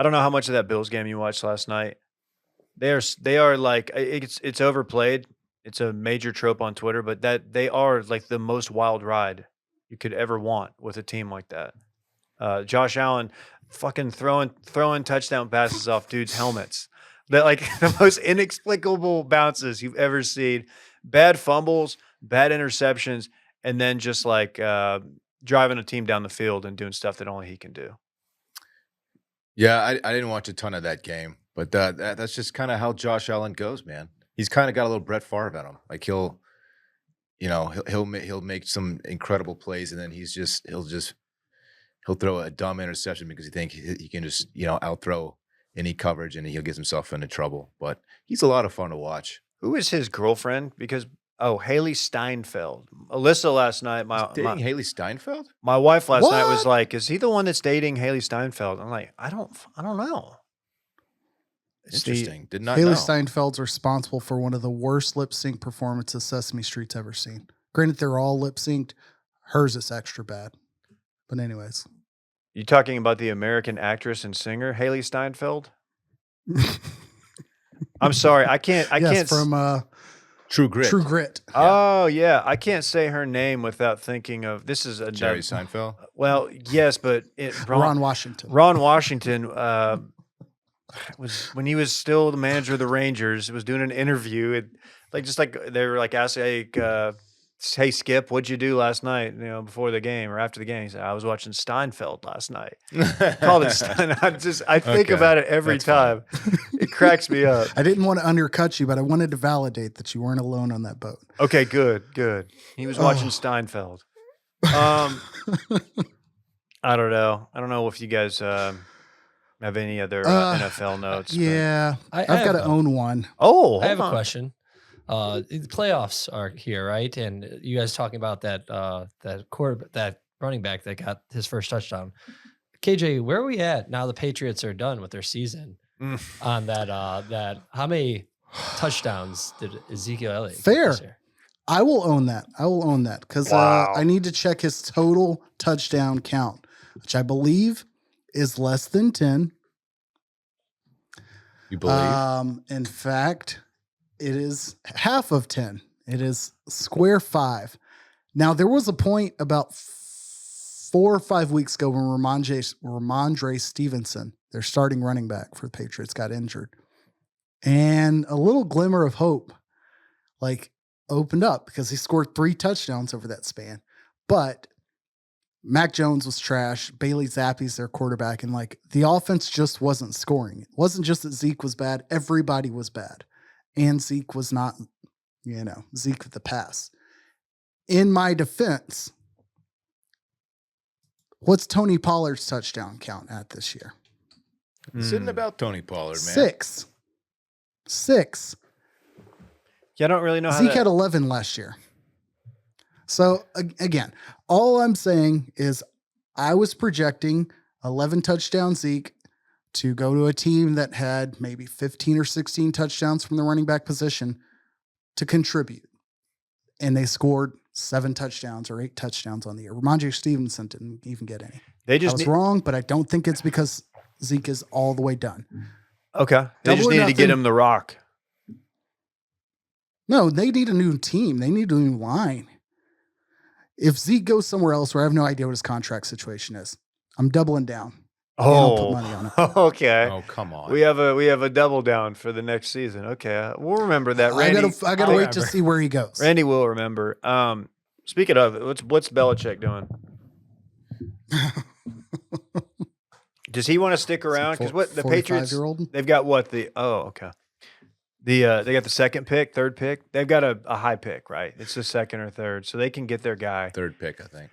don't know how much of that Bills game you watched last night. They are like it's overplayed. It's a major trope on Twitter, but that they are like the most wild ride you could ever want with a team like that. Josh Allen fucking throwing touchdown passes off dudes' helmets. That like the most inexplicable bounces you've ever seen. Bad fumbles, bad interceptions, and then just like driving a team down the field and doing stuff that only he can do. Yeah, I didn't watch a ton of that game, but that's just kind of how Josh Allen goes, man. He's kind of got a little Brett Favre in him. Like he'll make some incredible plays, and then he'll throw a dumb interception because he thinks he can just outthrow any coverage, and he'll get himself into trouble. But he's a lot of fun to watch. Who is his girlfriend? Because Haley Steinfeld. Alyssa last night. Dating Haley Steinfeld? My wife last night was like, "Is he the one that's dating Haley Steinfeld?" I'm like, I don't know. Interesting. Did not Haley know. Steinfeld's responsible for one of the worst lip sync performances Sesame Street's ever seen. Granted, they're all lip synced. Hers is extra bad. But anyways. You talking about the American actress and singer Haley Steinfeld? I'm sorry, I can't. From True Grit. True Grit. Oh yeah, I can't say her name without thinking of this is a Jerry Seinfeld. Well, yes, but Ron Washington. Ron Washington was when he was still the manager of the Rangers. Was doing an interview. They were like asking, "Hey Skip, what'd you do last night? Before the game or after the game?" He said, "I was watching Steinfeld last night." Called it Stein. I think about it every time. It cracks me up. I didn't want to undercut you, but I wanted to validate that you weren't alone on that boat. Okay, good. He was watching Steinfeld. I don't know. I don't know if you guys have any other NFL notes. Yeah, I've got to own one. Oh, I have a question. The playoffs are here, right? And you guys talking about that running back that got his first touchdown. KJ, where are we at now? The Patriots are done with their season. On that, how many touchdowns did Ezekiel Elliott get this year? I will own that because I need to check his total touchdown count, which I believe is less than 10. You believe? In fact, it is half of 10. It is square 5. Now, there was a point about 4 or 5 weeks ago when Ramondre Stevenson, their starting running back for the Patriots, got injured. And a little glimmer of hope. Like, opened up because he scored 3 touchdowns over that span. But Mac Jones was trash. Bailey Zappi's their quarterback. And like the offense just wasn't scoring. It wasn't just that Zeke was bad. Everybody was bad. And Zeke was not, Zeke with the pass. In my defense, what's Tony Pollard's touchdown count at this year? Sitting about Tony Pollard, man. 6. Yeah, I don't really know how Zeke had 11 last year. So again, all I'm saying is I was projecting 11 touchdown Zeke to go to a team that had maybe 15 or 16 touchdowns from the running back position to contribute. And they scored 7 touchdowns or 8 touchdowns on the year. Ramondre Stevenson didn't even get any. I was wrong, but I don't think it's because Zeke is all the way done. Okay. They just needed to get him the rock. No, they need a new team. They need a new line. If Zeke goes somewhere else where I have no idea what his contract situation is, I'm doubling down. I'll put money on it. Okay. Oh, come on. We have a double down for the next season. Okay. We'll remember that. Randy, I gotta wait to see where he goes. Randy will remember. Speaking of it, what's Belichick doing? Does he want to stick around? Because what the Patriots, they've got what okay. They got the second pick, third pick. They've got a high pick, right? It's the second or third, so they can get their guy. Third pick, I think.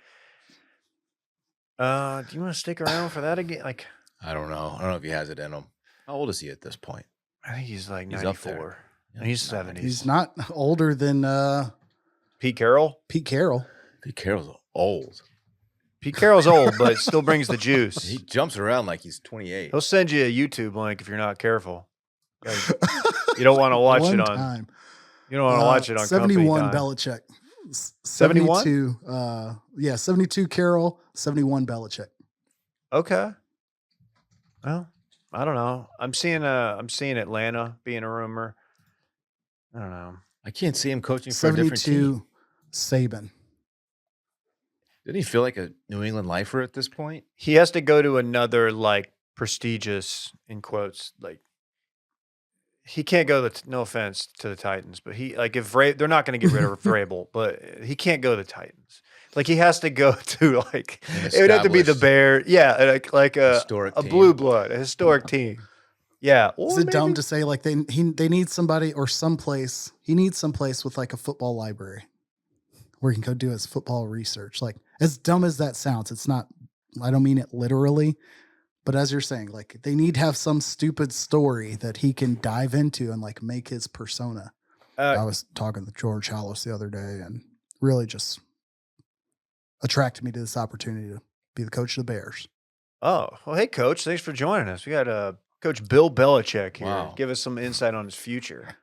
Do you want to stick around for that again? Like, I don't know. I don't know if he has it in him. How old is he at this point? I think he's like 94. Yeah, he's 70s. He's not older than Pete Carroll. Pete Carroll. Pete Carroll's old. Pete Carroll's old, but still brings the juice. He jumps around like he's 28. He'll send you a YouTube link if you're not careful. Like, you don't want to watch it on time. You don't want to watch it on 71 Belichick. 71? 72 Carroll, 71 Belichick. Okay. Well, I don't know. I'm seeing Atlanta being a rumor. I don't know. I can't see him coaching for a different team. 72 Saban. Didn't he feel like a New England lifer at this point? He has to go to another like prestigious, in quotes, like he can't go no offense to the Titans, but he like if they're not going to get rid of Vrabel, but he can't go to the Titans. Like he has to go to like it would have to be the Bear, yeah, like a blue blood, a historic team. Yeah. Is it dumb to say like they need somebody or someplace? He needs someplace with like a football library where he can go do his football research. Like as dumb as that sounds, it's not. I don't mean it literally. But as you're saying, like they need to have some stupid story that he can dive into and like make his persona. I was talking to George Hallis the other day and really just attracted me to this opportunity to be the coach of the Bears. Oh, well, hey, Coach, thanks for joining us. We got Coach Bill Belichick here. Wow. Give us some insight on his future.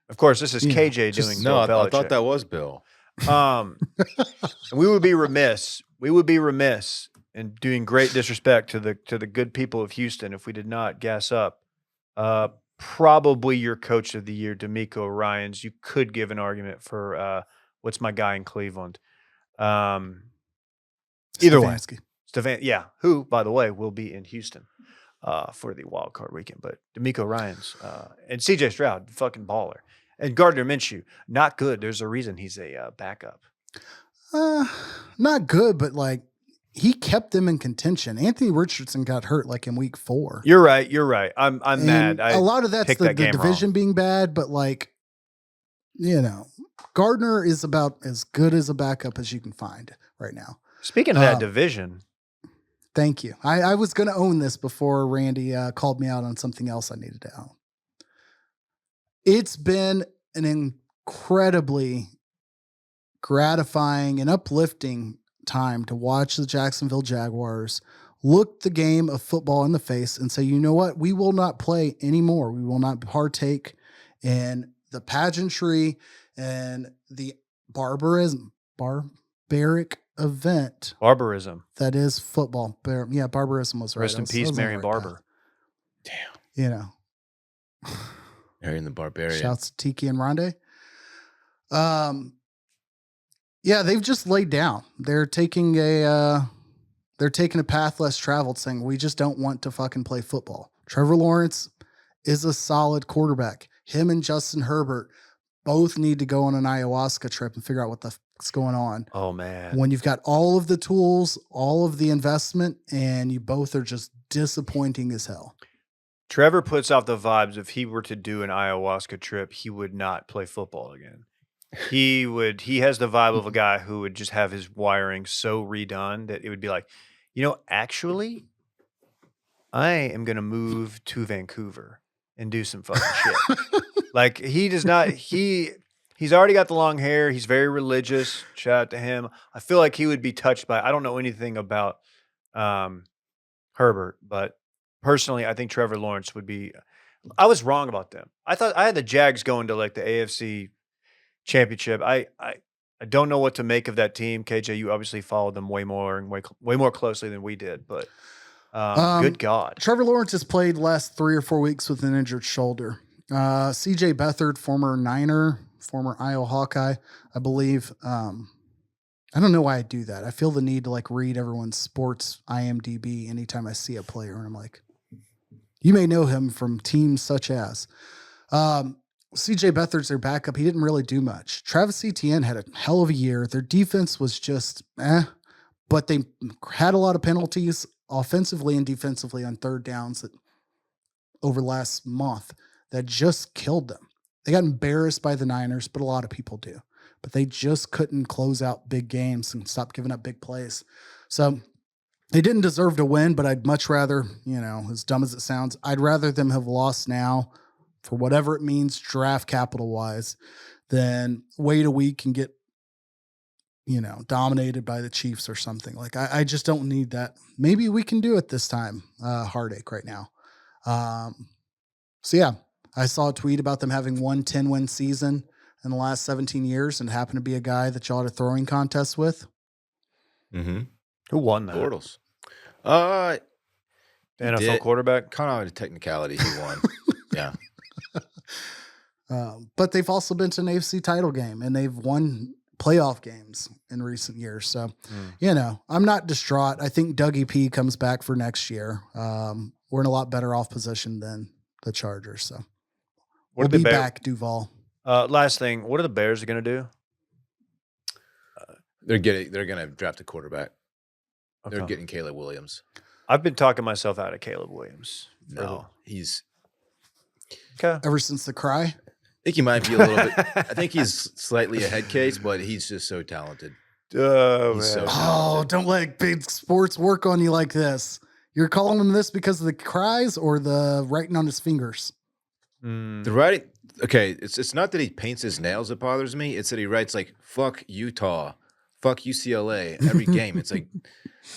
Of course, this is KJ doing Bill Belichick. I thought that was Bill. We would be remiss. And doing great disrespect to the good people of Houston if we did not gas up. Probably your coach of the year, D'Amico Ryans. You could give an argument for what's my guy in Cleveland. Either way, who, by the way, will be in Houston for the wild card weekend. But D'Amico Ryans and CJ Stroud, fucking baller. And Gardner Minshew, not good. There's a reason he's a backup. Not good, but like, he kept them in contention. Anthony Richardson got hurt like in week 4. You're right. I'm mad. A lot of that's the division being bad, but like, Gardner is about as good as a backup as you can find right now. Speaking of that division. Thank you. I was going to own this before Randy called me out on something else I needed to own. It's been an incredibly gratifying and uplifting time to watch the Jacksonville Jaguars look the game of football in the face and say, you know what? We will not play anymore. We will not partake in the pageantry and the barbaric event. Barbarism. That is football. Barbarism was right. Rest in peace, Marion Barber. Damn. Marion the Barbarian. Shouts to Tiki and Rondé. Yeah, they've just laid down. They're taking a path less traveled, saying we just don't want to fucking play football. Trevor Lawrence is a solid quarterback. Him and Justin Herbert both need to go on an ayahuasca trip and figure out what the fuck's going on. Oh man. When you've got all of the tools, all of the investment, and you both are just disappointing as hell. Trevor puts off the vibes. If he were to do an ayahuasca trip, he would not play football again. He has the vibe of a guy who would just have his wiring so redone that it would be like, actually, I am going to move to Vancouver and do some fucking shit. Like, he does not, he's already got the long hair. He's very religious. Shout out to him. I feel like he would be touched by, I don't know anything about Herbert, but personally, I think Trevor Lawrence would be, I was wrong about them. I thought I had the Jags going to like the AFC championship. I don't know what to make of that team. KJ, you obviously followed them way more closely than we did, but good God. Trevor Lawrence has played the last 3 or 4 weeks with an injured shoulder. CJ Beathard, former Niner, former Iowa Hawkeye, I believe. I don't know why I do that. I feel the need to like read everyone's sports IMDb anytime I see a player, and I'm like, you may know him from teams such as CJ Beathard's their backup. He didn't really do much. Travis Etienne had a hell of a year. Their defense was just but they had a lot of penalties offensively and defensively on third downs over the last month that just killed them. They got embarrassed by the Niners, but a lot of people do. But they just couldn't close out big games and stop giving up big plays. So they didn't deserve to win, but I'd much rather, as dumb as it sounds, I'd rather them have lost now for whatever it means draft capital-wise than wait a week and get, dominated by the Chiefs or something. Like, I just don't need that. Maybe we can do it this time. Heartache right now. So, yeah, I saw a tweet about them having one 10-win season in the last 17 years and happened to be a guy that y'all had a throwing contest with. Mm-hmm. Who won that? Bortles. The NFL quarterback? Kind of a technicality, he won. Yeah. But they've also been to an AFC title game, and they've won playoff games in recent years. So, I'm not distraught. I think Dougie P comes back for next year. We're in a lot better off position than the Chargers. So we'll be back, Duval. Last thing, what are the Bears going to do? They're going to draft a quarterback. Okay. They're getting Caleb Williams. I've been talking myself out of Caleb Williams. No, he's okay. Ever since the cry? I think he might be a little bit. I think he's slightly a head case, but he's just so talented. Don't let big sports work on you like this. You're calling him this because of the cries or the writing on his fingers? The writing. Okay, it's not that he paints his nails that bothers me. It's that he writes like "fuck Utah," "fuck UCLA" every game. It's like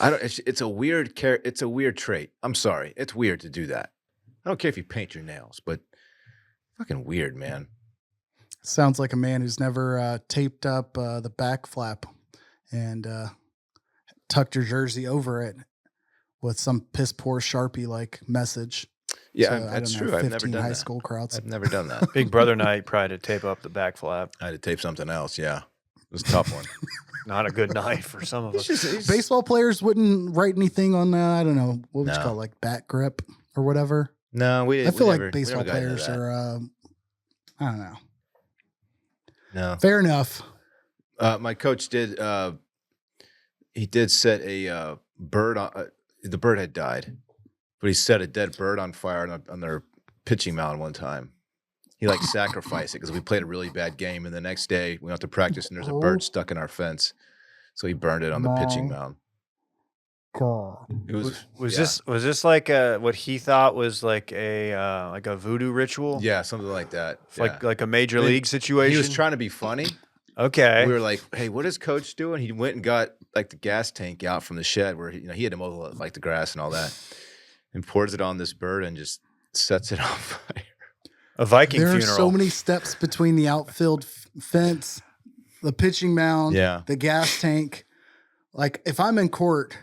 It's a weird It's a weird trait. I'm sorry. It's weird to do that. I don't care if you paint your nails, but fucking weird, man. Sounds like a man who's never taped up the back flap and tucked your jersey over it with some piss poor Sharpie like message. Yeah, so, that's true. I've never done high that. School crowds. I've never done that. Big brother night, probably to tape up the back flap. I had to tape something else. Yeah, it was a tough one. Not a good night for some of us. Baseball players wouldn't write anything on I don't know what would you call it, like bat grip or whatever. No, we. I feel like baseball players are. I don't know. No, fair enough. My coach did. He did set a bird on. The bird had died, but he set a dead bird on fire on their pitching mound one time. He like sacrificed it because we played a really bad game, and the next day we went to practice and there's a bird stuck in our fence, so he burned it on the pitching mound. God, it was this like what he thought was like a voodoo ritual? Yeah, something like that. Like a major league situation. He was trying to be funny. Okay, we were like, "Hey, what is Coach doing?" He went and got like the gas tank out from the shed where he had to mow like the grass and all that, and pours it on this bird and just sets it on fire. A Viking funeral. There are so many steps between the outfield fence, the pitching mound, the gas tank. Like if I'm in court,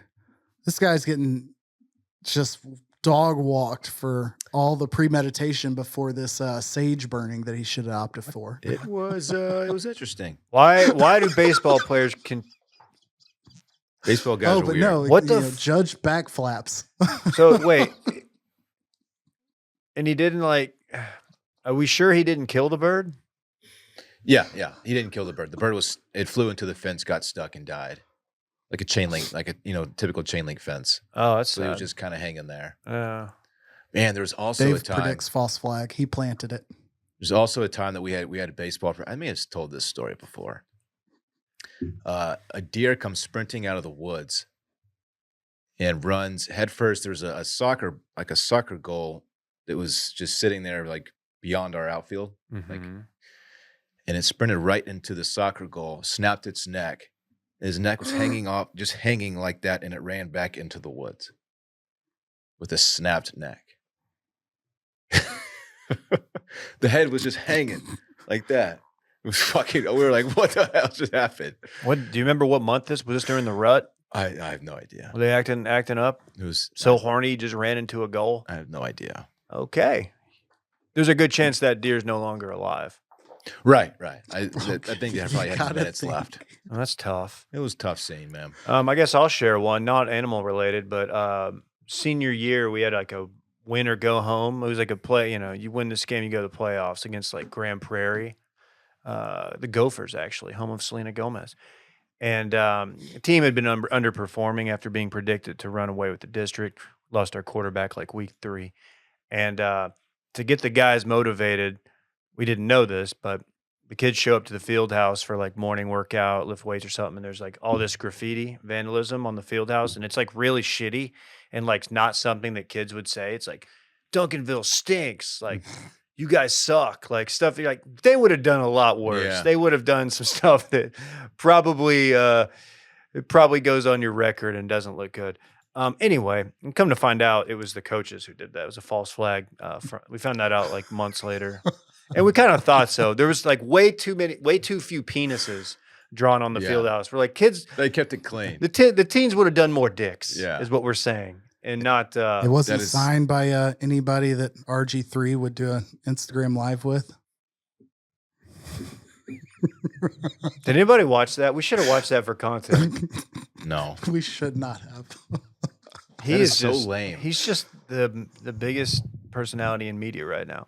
this guy's getting just dog walked for all the premeditation before this sage burning that he should have opted for. It was interesting. Why do baseball players baseball guys are but weird. No, what the judge back flaps. So wait, and he didn't like. Are we sure he didn't kill the bird? Yeah. He didn't kill the bird. The bird it flew into the fence, got stuck, and died. Like a chain link, like a typical chain link fence. Oh, that's So he was sad. just kind of hanging there. Man, there was also Dave a time. predicts false flag. He planted it. There's also a time that we had a baseball. I may have told this story before. A deer comes sprinting out of the woods and runs headfirst. There's a soccer goal that was just sitting there like beyond our outfield, like, and it sprinted right into the soccer goal, snapped its neck. His neck was hanging off, just hanging like that, and it ran back into the woods with a snapped neck. The head was just hanging like that. It was fucking. We were like, "What the hell just happened?" What do you remember? What month this was? This during the rut? I have no idea. Were they acting up? It was so horny, just ran into a goal. I have no idea. Okay, there's a good chance that deer's no longer alive. Right. I think they probably had some minutes left. Oh, that's tough. It was tough scene, man. I guess I'll share one, not animal related, but senior year we had like a win or go home. It was like a play. You win this game, you go to the playoffs against like Grand Prairie, the Gophers, actually, home of Selena Gomez. And the team had been underperforming after being predicted to run away with the district. Lost our quarterback like week 3, and to get the guys motivated. We didn't know this, but the kids show up to the field house for like morning workout, lift weights or something. And there's like all this graffiti vandalism on the field house. And it's like really shitty and like not something that kids would say. It's like, Duncanville stinks. Like, you guys suck. Like stuff like they would have done a lot worse. Yeah. They would have done some stuff that probably it probably goes on your record and doesn't look good. Anyway, and come to find out, it was the coaches who did that. It was a false flag. We found that out like months later. And we kind of thought so. There was like way too few penises drawn on the field house. We're like, kids. They kept it clean. The teens would have done more dicks, is what we're saying. And not. It wasn't signed by anybody that RG3 would do an Instagram live with. Did anybody watch that? We should have watched that for content. No. We should not have. He is so just lame. He's just the biggest personality in media right now.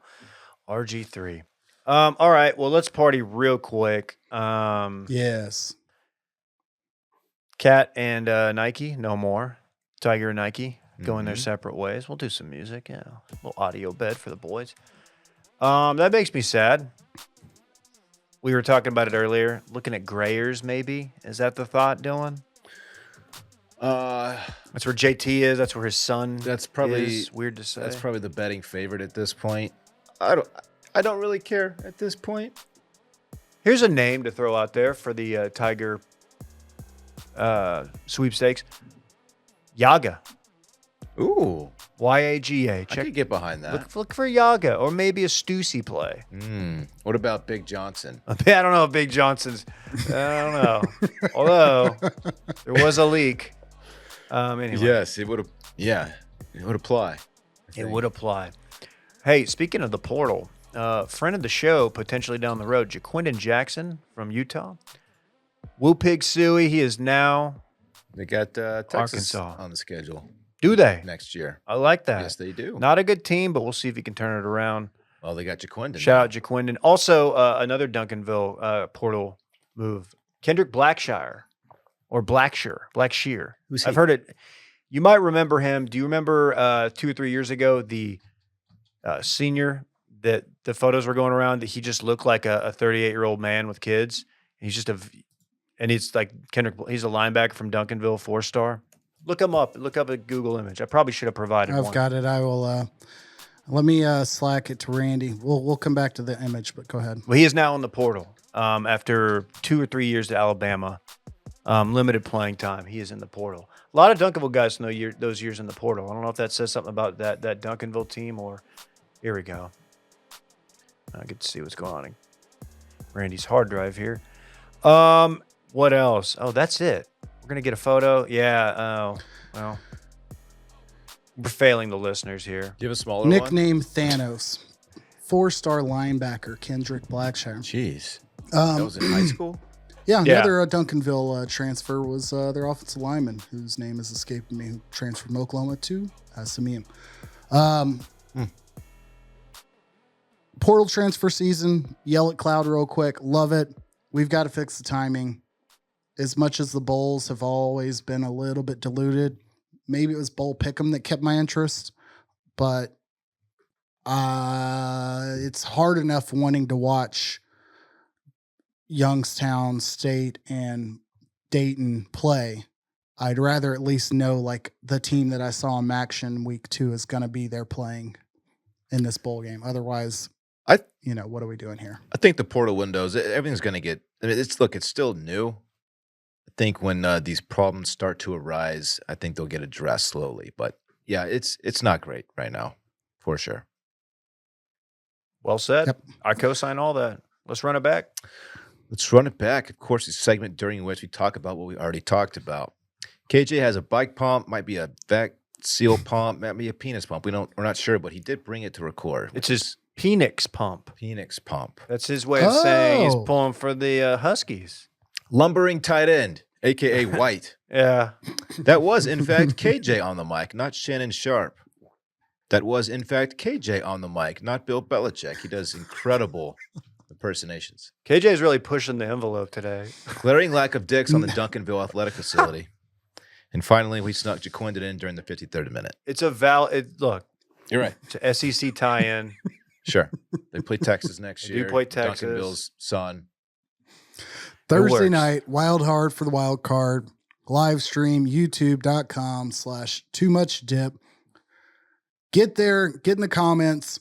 RG3. All right. Well, let's party real quick. Yes. Cat and Nike, no more. Tiger and Nike going their separate ways. We'll do some music. Yeah. A little audio bed for the boys. That makes me sad. We were talking about it earlier. Looking at Grayers, maybe. Is that the thought, Dylan? That's where JT is. That's where his son is. Weird to say. That's probably the betting favorite at this point. I don't really care at this point. Here's a name to throw out there for the Tiger sweepstakes. Yaga. Ooh. Y-A-G-A. I could get behind that. Look for Yaga or maybe a Stussy play. What about Big Johnson? I don't know if Big Johnson's. I don't know. Although there was a leak. Anyway. Yes, it would have. Yeah, it would apply. It would apply. Hey, speaking of the portal, friend of the show, potentially down the road, Jaquindon Jackson from Utah. Woo Pig Suey, he is now. They got Texas Arkansas on the schedule. Do they? Next year. I like that. Yes, they do. Not a good team, but we'll see if he can turn it around. Well, they got Jaquindon. Shout out Jaquindon. Also, another Duncanville portal move. Kendrick Blackshear. Who's he? I've heard it. You might remember him. Do you remember 2 or 3 years ago, the senior that the photos were going around that he just looked like a 38-year-old man with kids? He's just and he's like Kendrick. He's a linebacker from Duncanville, 4-star. Look him up. Look up a Google image. I probably should have provided one. I've got it. I will. Let me slack it to Randy. We'll come back to the image, but go ahead. Well, he is now in the portal after 2 or 3 years to Alabama. Limited playing time. He is in the portal. A lot of Duncanville guys know those years in the portal. I don't know if that says something about that Duncanville team or. Here we go. I get to see what's going on in Randy's hard drive here. What else? Oh, that's it. We're gonna get a photo. Yeah. Oh, well. We're failing the listeners here. Do you have a smaller Nickname Thanos. 4-star linebacker Kendrick Blackshear. Jeez. That was in high school? Yeah, another Duncanville transfer was their offensive lineman, whose name is escaping me, who transferred from Oklahoma to Simeon. portal transfer season. Yell at Cloud real quick. Love it. We've got to fix the timing. As much as the bowls have always been a little bit diluted, maybe it was Bowl Pick'em that kept my interest, but it's hard enough wanting to watch Youngstown State and Dayton play. I'd rather at least know like the team that I saw in Action week 2 is going to be there playing in this bowl game. Otherwise, what are we doing here? I think the portal windows, everything's going to get. I mean, it's still new. I think when these problems start to arise, I think they'll get addressed slowly. But yeah, it's not great right now, for sure. Well said. Yep. I co-sign all that. Let's run it back. Let's run it back. Of course, the segment during which we talk about what we already talked about. KJ has a bike pump, might be a vac seal pump, might be a penis pump. We're not sure, but he did bring it to record. It's his Penix pump. Penix pump. That's his way of saying he's pulling for the Huskies. Lumbering tight end, a.k.a. White. Yeah. That was, in fact, KJ on the mic, not Shannon Sharp. That was, in fact, KJ on the mic, not Bill Belichick. He does incredible impersonations. KJ's really pushing the envelope today. Glaring lack of dicks on the Duncanville Athletic Facility. And finally, we snuck Jaquinded in during the 53rd minute. It's a look. You're right. It's an SEC tie-in. Sure. They play Texas next They year. do play Texas. Duncanville's son. Thursday night, Wild Hard for the wild card. Live stream, youtube.com/toomuchdip. Get there, get in the comments,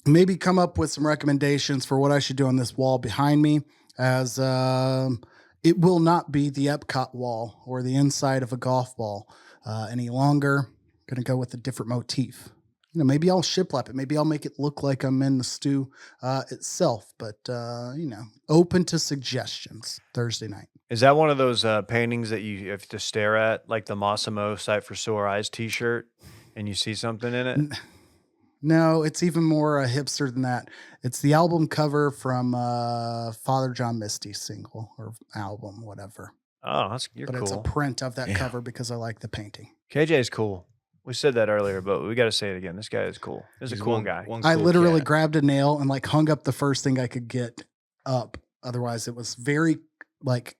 maybe come up with some recommendations for what I should do on this wall behind me, as it will not be the Epcot wall or the inside of a golf ball any longer. Going to go with a different motif. Maybe I'll shiplap it. Maybe I'll make it look like I'm in the stew itself. But, open to suggestions Thursday night. Is that one of those paintings that you have to stare at, like the Massimo Sight for Sore Eyes t-shirt, and you see something in it? No, it's even more hipster than that. It's the album cover from Father John Misty's single or album, whatever. Oh, you're but cool. It's a print of that cover because I like the painting. KJ's cool. We said that earlier, but we got to say it again. This guy is cool. He's a cool guy. I literally grabbed a nail and like hung up the first thing I could get up. Otherwise, it was very like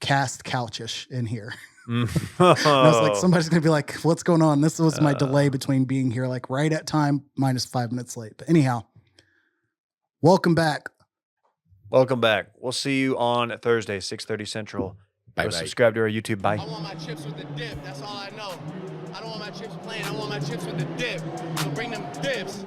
cast couchish in here. And I was like, somebody's going to be like, what's going on? This was my delay between being here, like right at time, minus 5 minutes late. But anyhow, welcome back. Welcome back. We'll see you on Thursday, 6:30 Central. Bye. Subscribe to our YouTube. Bye. I want my chips with the dip. That's all I know. I don't want my chips plain. I want my chips with the dip. So bring them dips.